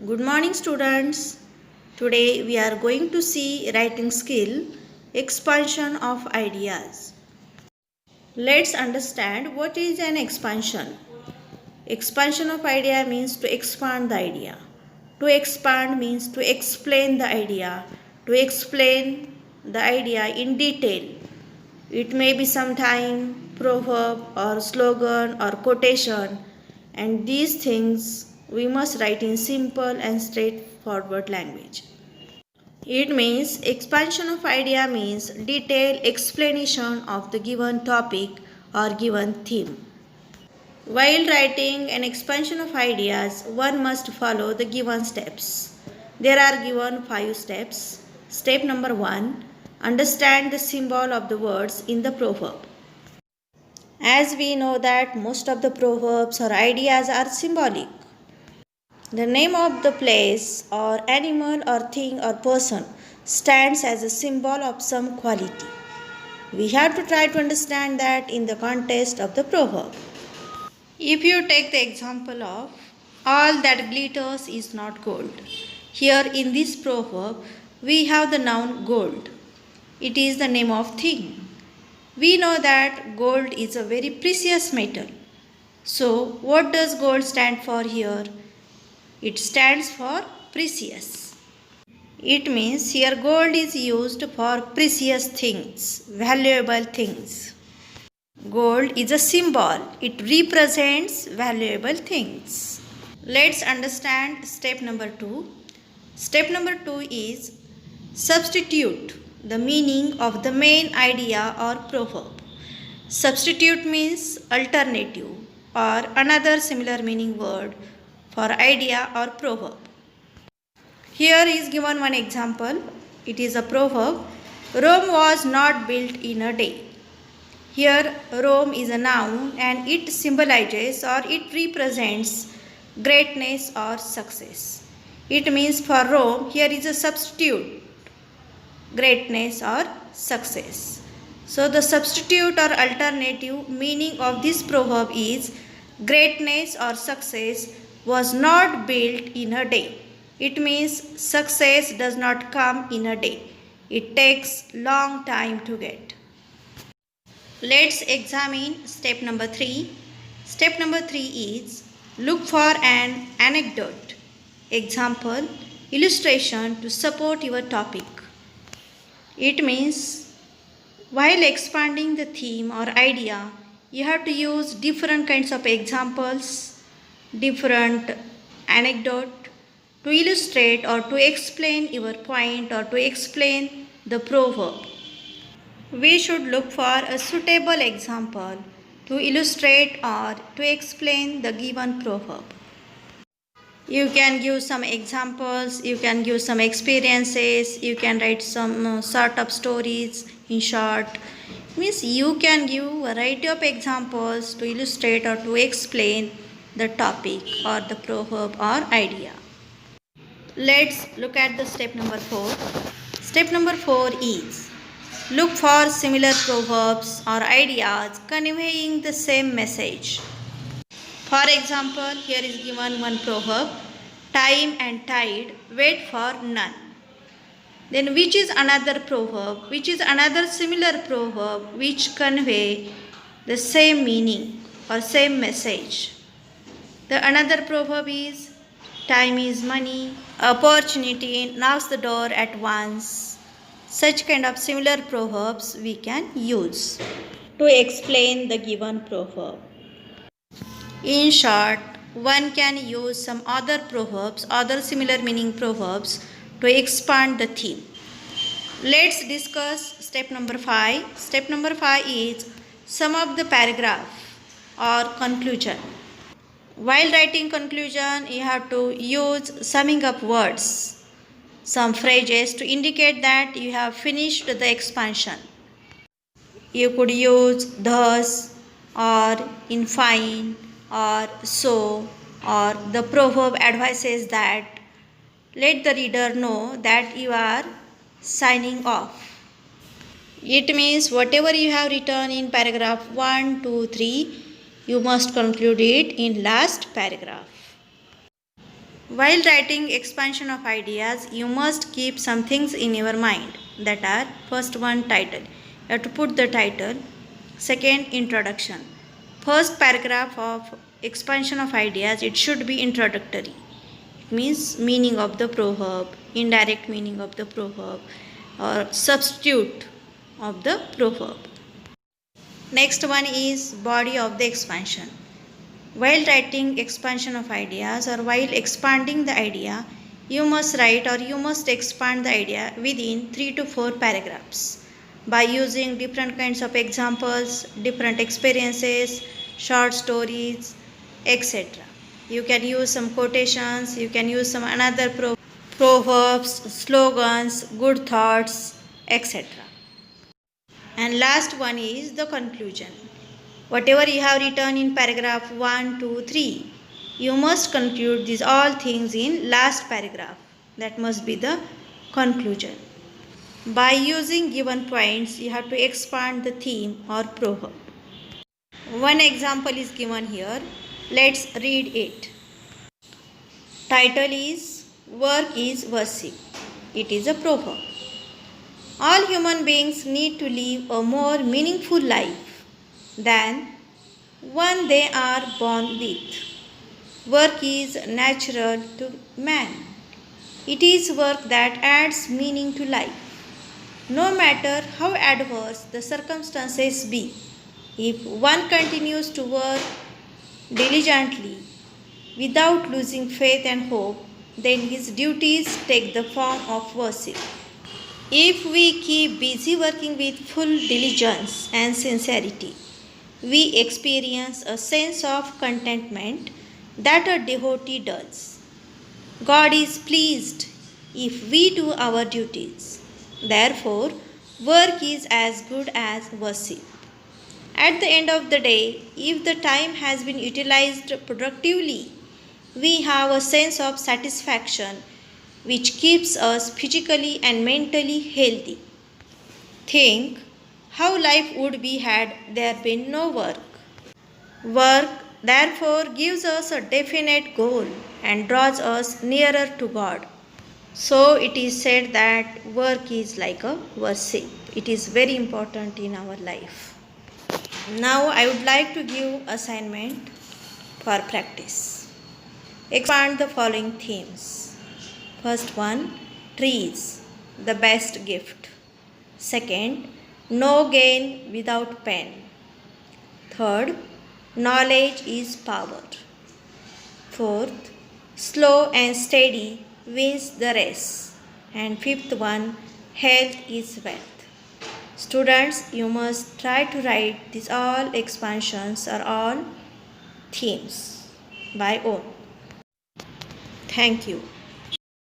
Good morning students. Today we are going to see writing skill expansion of ideas. Let's understand what is an expansion. Expansion of idea means to expand the idea. To expand means to explain the idea. To explain the idea in detail. It may be sometime proverb or slogan or quotation, and these things we must write in simple and straightforward language. It means expansion of idea means detailed explanation of the given topic or given theme. While writing an expansion of ideas, one must follow the given steps. There are given 5 steps. Step number 1, understand the symbol of the words in the proverb. As we know that most of the proverbs or ideas are symbolic. The name of the place or animal or thing or person stands as a symbol of some quality. We have to try to understand that in the context of the proverb. If you take the example of all that glitters is not gold. Here in this proverb we have the noun gold. It is the name of thing. We know that gold is a very precious metal. So what does gold stand for here? It stands for precious. It means here gold is used for precious things, valuable things. Gold is a symbol. It represents valuable things. Let's understand step number 2. Step number 2 is substitute the meaning of the main idea or proverb. Substitute means alternative or another similar meaning word for idea or proverb. Here is given one example. It is a proverb. Rome was not built in a day. Here Rome is a noun and it symbolizes or it represents greatness or success. It means for Rome here is a substitute, greatness or success. So the substitute or alternative meaning of this proverb is greatness or success was not built in a day. It means success does not come in a day. It takes long time to get. Let's examine step number 3. Step number 3 is look for an anecdote, example, illustration to support your topic. It means while expanding the theme or idea, you have to use different kinds of examples, different anecdote to illustrate or to explain your point or to explain the proverb. We should look for a suitable example to illustrate or to explain the given proverb. You can give some examples, you can give some experiences, you can write some sort of stories in short. Means you can give a variety of examples to illustrate or to explain the topic or the proverb or idea. Let's look at the step number 4. Step number 4 is look for similar proverbs or ideas conveying the same message. For example, here is given one proverb, time and tide wait for none. Then which is another proverb, which is another similar proverb which convey the same meaning or same message. The another proverb is time is money, opportunity knocks the door at once. Such kind of similar proverbs we can use to explain the given proverb. In short, one can use some other proverbs, other similar meaning proverbs to expand the theme. Let's discuss step number 5. Step number 5 is sum up the paragraph or conclusion. While writing conclusion, you have to use summing up words, some phrases to indicate that you have finished the expansion. You could use thus or in fine or so, or the proverb advises that let the reader know that you are signing off. It means whatever you have written in paragraph 1, 2, 3, you must conclude it in last paragraph. While writing expansion of ideas, you must keep some things in your mind. That are, first one, title. You have to put the title. Second, introduction. First paragraph of expansion of ideas, it should be introductory. It means meaning of the proverb, indirect meaning of the proverb, or substitute of the proverb. Next one is body of the expansion. While writing expansion of ideas or while expanding the idea, you must write or you must expand the idea within 3 to 4 paragraphs by using different kinds of examples, different experiences, short stories, etc. You can use some quotations, you can use some another proverbs, slogans, good thoughts, etc. And last one is the conclusion. Whatever you have written in paragraph 1, 2, 3, you must conclude these all things in last paragraph. That must be the conclusion. By using given points, you have to expand the theme or proverb. One example is given here. Let's read it. Title is Work is Worship. It is a proverb. All human beings need to live a more meaningful life than one they are born with. Work is natural to man. It is work that adds meaning to life. No matter how adverse the circumstances be, if one continues to work diligently without losing faith and hope, then his duties take the form of worship. If we keep busy working with full diligence and sincerity, we experience a sense of contentment that a devotee does. God is pleased if we do our duties. Therefore, work is as good as worship. At the end of the day, if the time has been utilized productively, we have a sense of satisfaction which keeps us physically and mentally healthy. Think how life would be had there been no work. Work, therefore, gives us a definite goal and draws us nearer to God. So, it is said that work is like a worship. It is very important in our life. Now, I would like to give assignment for practice. Expand the following themes. First one, trees, the best gift. Second, no gain without pain. Third, knowledge is power. Fourth, slow and steady wins the race. And fifth one, health is wealth. Students, you must try to write these all expansions or all themes by own. Thank you.